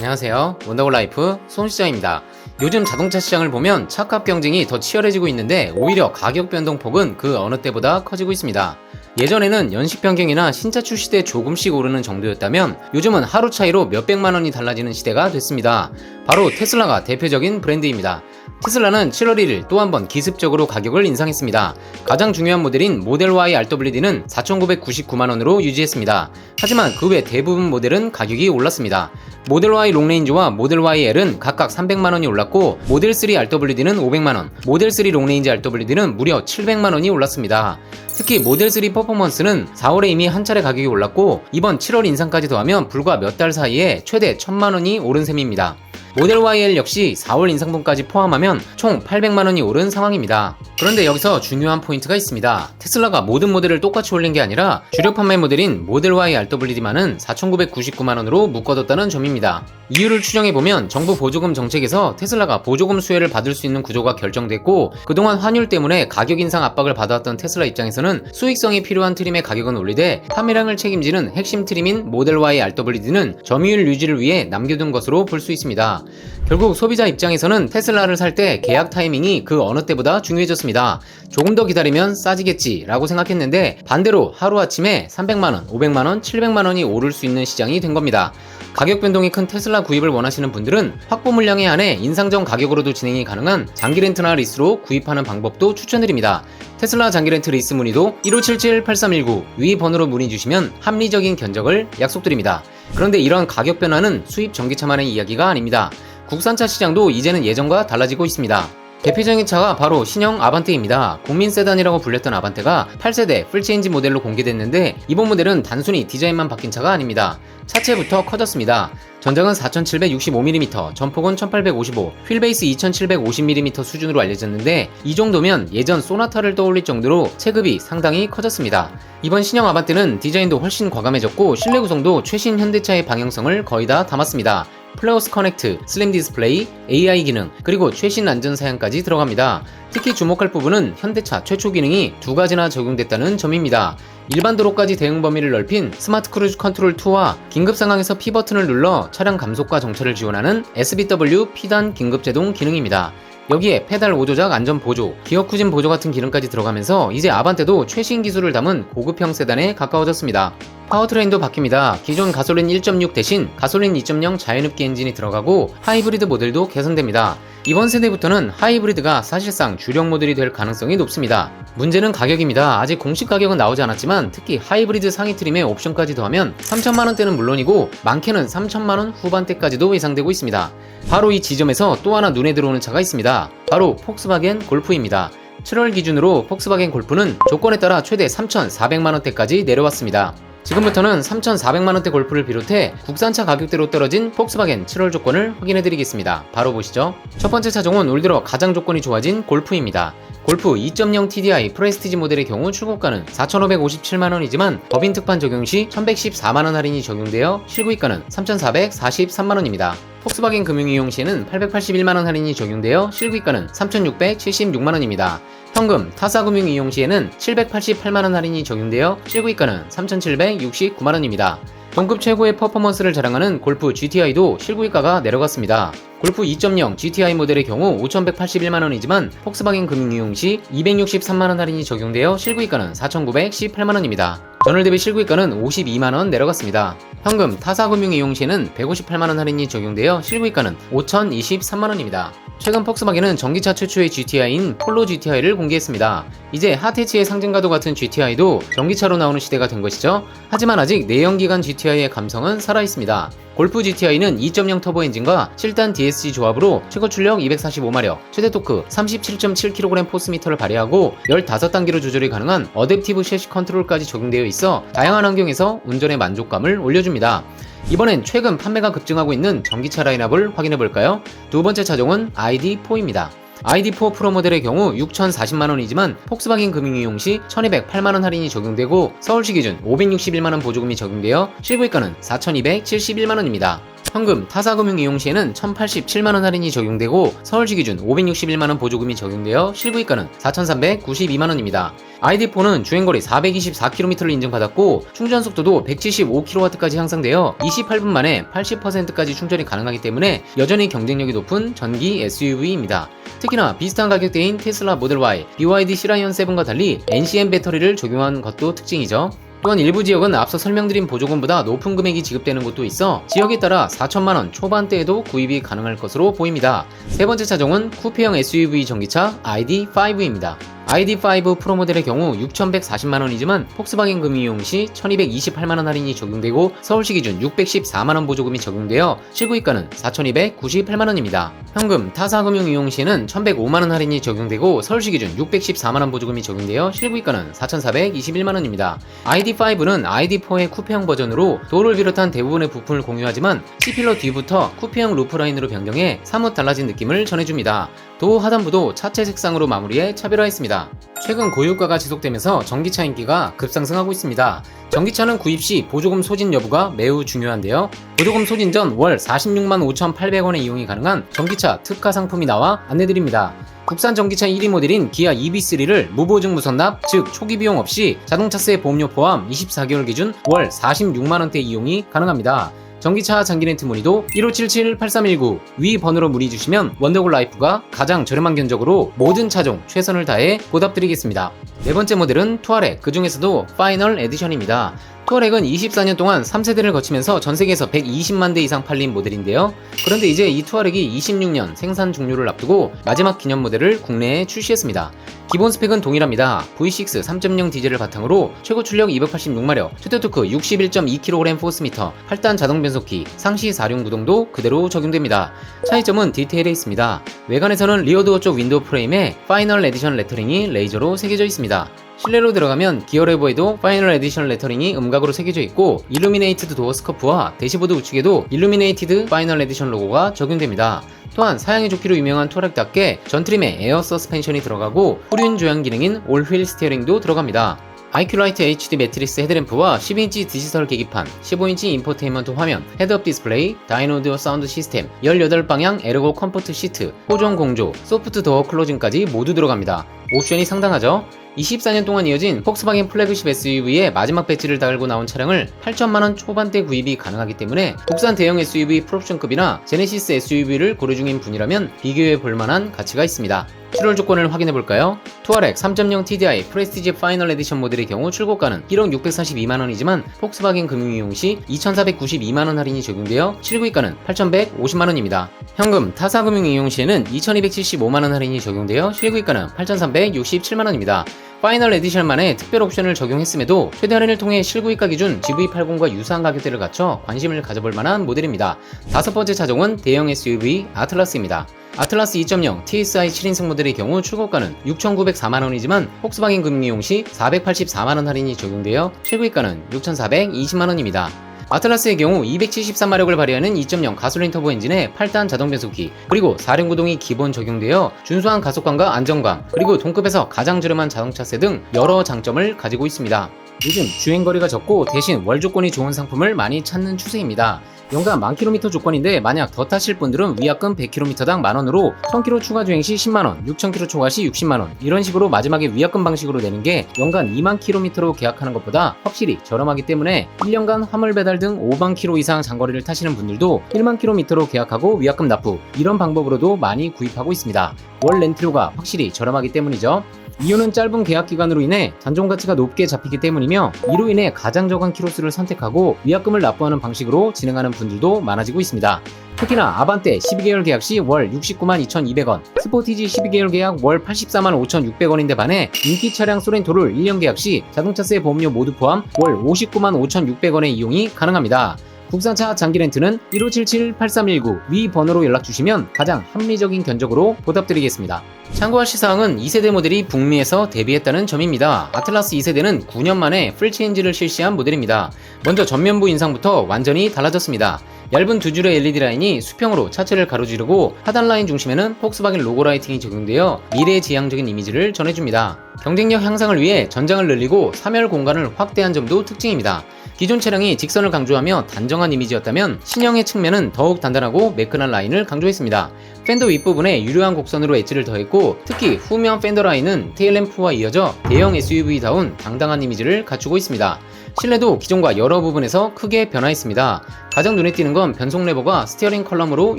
안녕하세요. 원더골라이프 손시장입니다. 요즘 자동차 시장을 보면 차값 경쟁이 더 치열해지고 있는데 오히려 가격 변동폭은 그 어느 때보다 커지고 있습니다. 예전에는 연식 변경이나 신차 출시 때 조금씩 오르는 정도였다면 요즘은 하루 차이로 몇백만 원이 달라지는 시대가 됐습니다. 바로 테슬라가 대표적인 브랜드입니다. 테슬라는 7월 1일 또 한 번 기습적으로 가격을 인상했습니다. 가장 중요한 모델인 모델 Y RWD는 4,999만 원으로 유지했습니다. 하지만 그 외 대부분 모델은 가격이 올랐습니다. 모델 Y 롱레인지와 모델 Y L은 각각 300만 원이 올랐고 모델 3 RWD는 500만 원, 모델 3 롱레인지 RWD는 무려 700만 원이 올랐습니다. 특히 모델 3 퍼포먼스는 4월에 이미 한 차례 가격이 올랐고 이번 7월 인상까지 더하면 불과 몇 달 사이에 최대 1000만 원이 오른 셈입니다. 모델 YL 역시 4월 인상분까지 포함하면 총 800만 원이 오른 상황입니다. 그런데 여기서 중요한 포인트가 있습니다. 테슬라가 모든 모델을 똑같이 올린 게 아니라 주력 판매 모델인 모델 Y RWD만은 4,999만 원으로 묶어뒀다는 점입니다. 이유를 추정해보면 정부 보조금 정책에서 테슬라가 보조금 수혜를 받을 수 있는 구조가 결정됐고 그동안 환율 때문에 가격 인상 압박을 받아왔던 테슬라 입장에서는 수익성이 필요한 트림의 가격은 올리되 판매량을 책임지는 핵심 트림인 모델 Y RWD는 점유율 유지를 위해 남겨둔 것으로 볼 수 있습니다. 결국 소비자 입장에서는 테슬라를 살 때 계약 타이밍이 그 어느 때보다 중요해졌습니다. 조금 더 기다리면 싸지겠지 라고 생각했는데 반대로 하루아침에 300만원, 500만원, 700만원이 오를 수 있는 시장이 된 겁니다. 가격 변동이 큰 테슬라 구입을 원하시는 분들은 확보 물량에 한해 인상 전 가격으로도 진행이 가능한 장기 렌트나 리스로 구입하는 방법도 추천드립니다. 테슬라 장기 렌트 리스 문의도 1577-8319 위 번호로 문의 주시면 합리적인 견적을 약속드립니다. 그런데 이러한 가격 변화는 수입 전기차만의 이야기가 아닙니다. 국산차 시장도 이제는 예전과 달라지고 있습니다. 대표적인 차가 바로 신형 아반떼입니다. 국민 세단이라고 불렸던 아반떼가 8세대 풀체인지 모델로 공개됐는데 이번 모델은 단순히 디자인만 바뀐 차가 아닙니다. 차체부터 커졌습니다. 전장은 4765mm, 전폭은 1855, 휠베이스 2750mm 수준으로 알려졌는데 이 정도면 예전 소나타를 떠올릴 정도로 체급이 상당히 커졌습니다. 이번 신형 아반떼는 디자인도 훨씬 과감해졌고 실내 구성도 최신 현대차의 방향성을 거의 다 담았습니다. 플레어스 커넥트, 슬림 디스플레이, AI 기능, 그리고 최신 안전 사양까지 들어갑니다. 특히 주목할 부분은 현대차 최초 기능이 두 가지나 적용됐다는 점입니다. 일반 도로까지 대응 범위를 넓힌 스마트 크루즈 컨트롤 2와 긴급 상황에서 P 버튼을 눌러 차량 감속과 정차를 지원하는 SBW P단 긴급 제동 기능입니다. 여기에 페달 5조작 안전 보조, 기어 후진 보조 같은 기능까지 들어가면서 이제 아반떼도 최신 기술을 담은 고급형 세단에 가까워졌습니다. 파워트레인도 바뀝니다. 기존 가솔린 1.6 대신 가솔린 2.0 자연흡기 엔진이 들어가고 하이브리드 모델도 개선됩니다. 이번 세대부터는 하이브리드가 사실상 주력 모델이 될 가능성이 높습니다. 문제는 가격입니다. 아직 공식 가격은 나오지 않았지만 특히 하이브리드 상위 트림의 옵션까지 더하면 3천만원대는 물론이고 많게는 3천만원 후반대까지도 예상되고 있습니다. 바로 이 지점에서 또 하나 눈에 들어오는 차가 있습니다. 바로 폭스바겐 골프입니다. 7월 기준으로 폭스바겐 골프는 조건에 따라 최대 3,400만원대까지 내려왔습니다. 지금부터는 3,400만원대 골프를 비롯해 국산차 가격대로 떨어진 폭스바겐 7월 조건을 확인해드리겠습니다. 바로 보시죠. 첫 번째 차종은 올 들어 가장 조건이 좋아진 골프입니다. 골프 2.0 TDI 프레스티지 모델의 경우 출고가는 4,557만원이지만 법인 특판 적용 시 1,114만원 할인이 적용되어 실구입가는 3,443만원입니다. 폭스바겐 금융이용 시에는 881만원 할인이 적용되어 실구입가는 3,676만원입니다. 현금 타사금융 이용 시에는 788만원 할인이 적용되어 실구입가는 3,769만원입니다. 동급 최고의 퍼포먼스를 자랑하는 골프 GTI도 실구입가가 내려갔습니다. 골프 2.0 GTI 모델의 경우 5,181만원이지만 폭스바겐 금융 이용 시 263만원 할인이 적용되어 실구입가는 4,918만원입니다. 전월 대비 실구입가는 52만원 내려갔습니다. 현금 타사금융 이용 시에는 158만원 할인이 적용되어 실구입가는 5,023만원입니다. 최근 폭스바겐은 전기차 최초의 GTI인 폴로 GTI를 공개했습니다. 이제 핫해치의 상징과도 같은 GTI도 전기차로 나오는 시대가 된 것이죠. 하지만 아직 내연기관 GTI의 감성은 살아있습니다. 골프 GTI는 2.0 터보 엔진과 7단 DSG 조합으로 최고 출력 245마력, 최대 토크 37.7kg 포스미터를 발휘하고 15단계로 조절이 가능한 어댑티브 셰시 컨트롤까지 적용되어 있어 다양한 환경에서 운전의 만족감을 올려줍니다. 이번엔 최근 판매가 급증하고 있는 전기차 라인업을 확인해볼까요? 두 번째 차종은 ID4입니다. ID4 프로 모델의 경우 6,040만원이지만 폭스바겐 금융 이용 시 1,208만원 할인이 적용되고 서울시 기준 561만원 보조금이 적용되어 실구입가는 4,271만원입니다. 현금 타사금융 이용 시에는 1,087만원 할인이 적용되고 서울시 기준 561만원 보조금이 적용되어 실구입가는 4,392만원입니다. ID4는 주행거리 424km를 인증받았고 충전속도도 175kW까지 향상되어 28분 만에 80%까지 충전이 가능하기 때문에 여전히 경쟁력이 높은 전기 SUV입니다. 특히나 비슷한 가격대인 테슬라 모델 Y, BYD 시라이언 7과 달리 NCM 배터리를 적용한 것도 특징이죠. 또한 일부 지역은 앞서 설명드린 보조금보다 높은 금액이 지급되는 곳도 있어 지역에 따라 4천만원 초반대에도 구입이 가능할 것으로 보입니다. 세 번째 차종은 쿠페형 SUV 전기차 ID5입니다. ID5 프로 모델의 경우 6,140만원이지만 폭스바겐 금융 이용 시 1,228만원 할인이 적용되고 서울시 기준 614만원 보조금이 적용되어 실구입가는 4,298만원입니다. 현금 타사금융 이용 시에는 1,105만원 할인이 적용되고 서울시 기준 614만원 보조금이 적용되어 실구입가는 4,421만원입니다. ID5는 ID4의 쿠페형 버전으로 도어를 비롯한 대부분의 부품을 공유하지만 C필러 뒤부터 쿠페형 루프라인으로 변경해 사뭇 달라진 느낌을 전해줍니다. 도어 하단부도 차체 색상으로 마무리해 차별화했습니다. 최근 고유가가 지속되면서 전기차 인기가 급상승하고 있습니다. 전기차는 구입 시 보조금 소진 여부가 매우 중요한데요. 보조금 소진 전 월 46만 5,800원의 이용이 가능한 전기차 특가 상품이 나와 안내드립니다. 국산 전기차 1위 모델인 기아 EV3를 무보증 무선납, 즉 초기 비용 없이 자동차세 보험료 포함 24개월 기준 월 46만원대 이용이 가능합니다. 전기차 장기 렌트 문의도 1577-8319 위 번호로 문의 주시면 원더골 라이프가 가장 저렴한 견적으로 모든 차종 최선을 다해 보답드리겠습니다. 네 번째 모델은 투아렉, 그 중에서도 파이널 에디션입니다. 투아렉은 24년 동안 3세대를 거치면서 전세계에서 120만 대 이상 팔린 모델인데요. 그런데 이제 이 투아렉이 26년 생산 종료를 앞두고 마지막 기념 모델을 국내에 출시했습니다. 기본 스펙은 동일합니다. V6 3.0 디젤을 바탕으로 최고 출력 286마력, 최대 토크 61.2kg 포스미터, 8단 자동 변속기, 상시 4륜 구동도 그대로 적용됩니다. 차이점은 디테일에 있습니다. 외관에서는 리어도어 쪽 윈도우 프레임에 파이널 에디션 레터링이 레이저로 새겨져 있습니다. 실내로 들어가면 기어 레버에도 파이널 에디션 레터링이 음각으로 새겨져 있고 일루미네이티드 도어 스커프와 대시보드 우측에도 일루미네이티드 파이널 에디션 로고가 적용됩니다. 또한 사양이 좋기로 유명한 투아렉답게 전트림에 에어 서스펜션이 들어가고 후륜 조향 기능인 올휠 스티어링도 들어갑니다. IQ라이트 HD 매트리스 헤드램프와 12인치 디지털 계기판, 15인치 인포테인먼트 화면, 헤드업 디스플레이, 다이노드 사운드 시스템, 18방향 에르고 컴포트 시트, 호종 공조, 소프트 도어 클로징까지 모두 들어갑니다. 옵션이 상당하죠? 24년 동안 이어진 폭스바겐 플래그십 SUV의 마지막 배지를 달고 나온 차량을 8천만원 초반대 구입이 가능하기 때문에 국산 대형 SUV 풀옵션급이나 제네시스 SUV를 고려 중인 분이라면 비교해 볼만한 가치가 있습니다. 출원 조건을 확인해볼까요? 투아렉 3.0 TDI 프레스티지 파이널 에디션 모델의 경우 출고가는 1억 642만원이지만 폭스바겐 금융 이용 시 2,492만원 할인이 적용되어 실구입가는 8,150만원입니다. 현금 타사금융 이용 시에는 2,275만원 할인이 적용되어 실구입가는 8,367만원입니다. 파이널 에디션만의 특별 옵션을 적용했음에도 최대 할인을 통해 실구입가 기준 GV80과 유사한 가격대를 갖춰 관심을 가져볼 만한 모델입니다. 다섯 번째 차종은 대형 SUV 아틀라스입니다. 아틀라스 2.0 TSI 7인승 모델의 경우 출고가는 6,904만원이지만 폭스바겐 금융 이용 시 484만원 할인이 적용되어 실구입가는 6,420만원입니다. 아틀라스의 경우 273마력을 발휘하는 2.0 가솔린 터보 엔진에 8단 자동 변속기 그리고 4륜 구동이 기본 적용되어 준수한 가속감과 안정감 그리고 동급에서 가장 저렴한 자동차세 등 여러 장점을 가지고 있습니다. 요즘 주행거리가 적고 대신 월 조건이 좋은 상품을 많이 찾는 추세입니다. 연간 10,000km 조건인데 만약 더 타실 분들은 위약금 100km당 만원으로 1000km 추가 주행 시 10만원, 6000km 초과 시 60만원 이런 식으로 마지막에 위약금 방식으로 내는 게 연간 2만 km로 계약하는 것보다 확실히 저렴하기 때문에 1년간 화물 배달 등 5만 km 이상 장거리를 타시는 분들도 1만 km로 계약하고 위약금 납부 이런 방법으로도 많이 구입하고 있습니다. 월 렌트료가 확실히 저렴하기 때문이죠. 이유는 짧은 계약 기간으로 인해 잔존 가치가 높게 잡히기 때문이며 이로 인해 가장 적은 키로수를 선택하고 위약금을 납부하는 방식으로 진행하는 분들도 많아지고 있습니다. 특히나 아반떼 12개월 계약 시 월 69만 2,200원, 스포티지 12개월 계약 월 84만 5,600원인데 반해 인기 차량 소렌토를 1년 계약 시 자동차세 보험료 모두 포함 월 59만 5,600원의 이용이 가능합니다. 국산차 장기 렌트는 1577-8319 위 번호로 연락 주시면 가장 합리적인 견적으로 보답드리겠습니다. 참고하실 사항은 2세대 모델이 북미에서 데뷔했다는 점입니다. 아틀라스 2세대는 9년 만에 풀체인지를 실시한 모델입니다. 먼저 전면부 인상부터 완전히 달라졌습니다. 얇은 두 줄의 LED 라인이 수평으로 차체를 가로지르고 하단 라인 중심에는 폭스바겐 로고 라이팅이 적용되어 미래지향적인 이미지를 전해줍니다. 경쟁력 향상을 위해 전장을 늘리고 사멸 공간을 확대한 점도 특징입니다. 기존 차량이 직선을 강조하며 단정한 이미지였다면 신형의 측면은 더욱 단단하고 매끈한 라인을 강조했습니다. 팬더 윗부분에 유려한 곡선으로 엣지를 더했고 특히 후면 팬더 라인은 테일램프와 이어져 대형 SUV다운 당당한 이미지를 갖추고 있습니다. 실내도 기존과 여러 부분에서 크게 변화했습니다. 가장 눈에 띄는 건 변속 레버가 스티어링 컬럼으로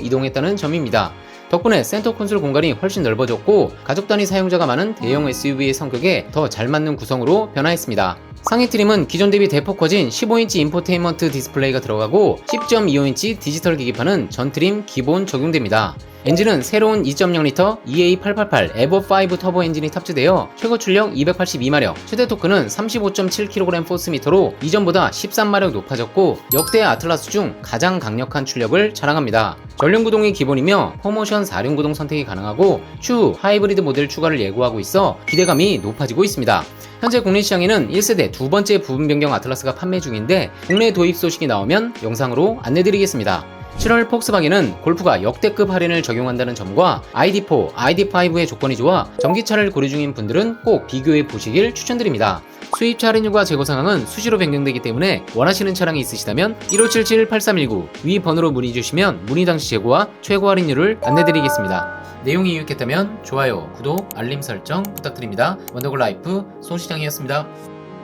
이동했다는 점입니다. 덕분에 센터 콘솔 공간이 훨씬 넓어졌고 가족 단위 사용자가 많은 대형 SUV의 성격에 더 잘 맞는 구성으로 변화했습니다. 상위 트림은 기존 대비 대폭 커진 15인치 인포테인먼트 디스플레이가 들어가고 10.25인치 디지털 계기판은 전 트림 기본 적용됩니다. 엔진은 새로운 2.0L EA888 EVO5 터보 엔진이 탑재되어 최고 출력 282마력, 최대 토크는 35.7kg 포스미터로 이전보다 13마력 높아졌고 역대 아틀라스 중 가장 강력한 출력을 자랑합니다. 전륜구동이 기본이며 4모션 4륜구동 선택이 가능하고 추후 하이브리드 모델 추가를 예고하고 있어 기대감이 높아지고 있습니다. 현재 국내 시장에는 1세대 두 번째 부분 변경 아틀라스가 판매 중인데 국내 도입 소식이 나오면 영상으로 안내드리겠습니다. 7월 폭스바겐은 골프가 역대급 할인을 적용한다는 점과 ID4, ID5의 조건이 좋아 전기차를 고려 중인 분들은 꼭 비교해 보시길 추천드립니다. 수입차 할인율과 재고 상황은 수시로 변경되기 때문에 원하시는 차량이 있으시다면 1577-8319 위 번호로 문의 주시면 문의 당시 재고와 최고 할인율을 안내드리겠습니다. 내용이 유익했다면 좋아요, 구독, 알림 설정 부탁드립니다. 원더골 라이프 손시장이었습니다.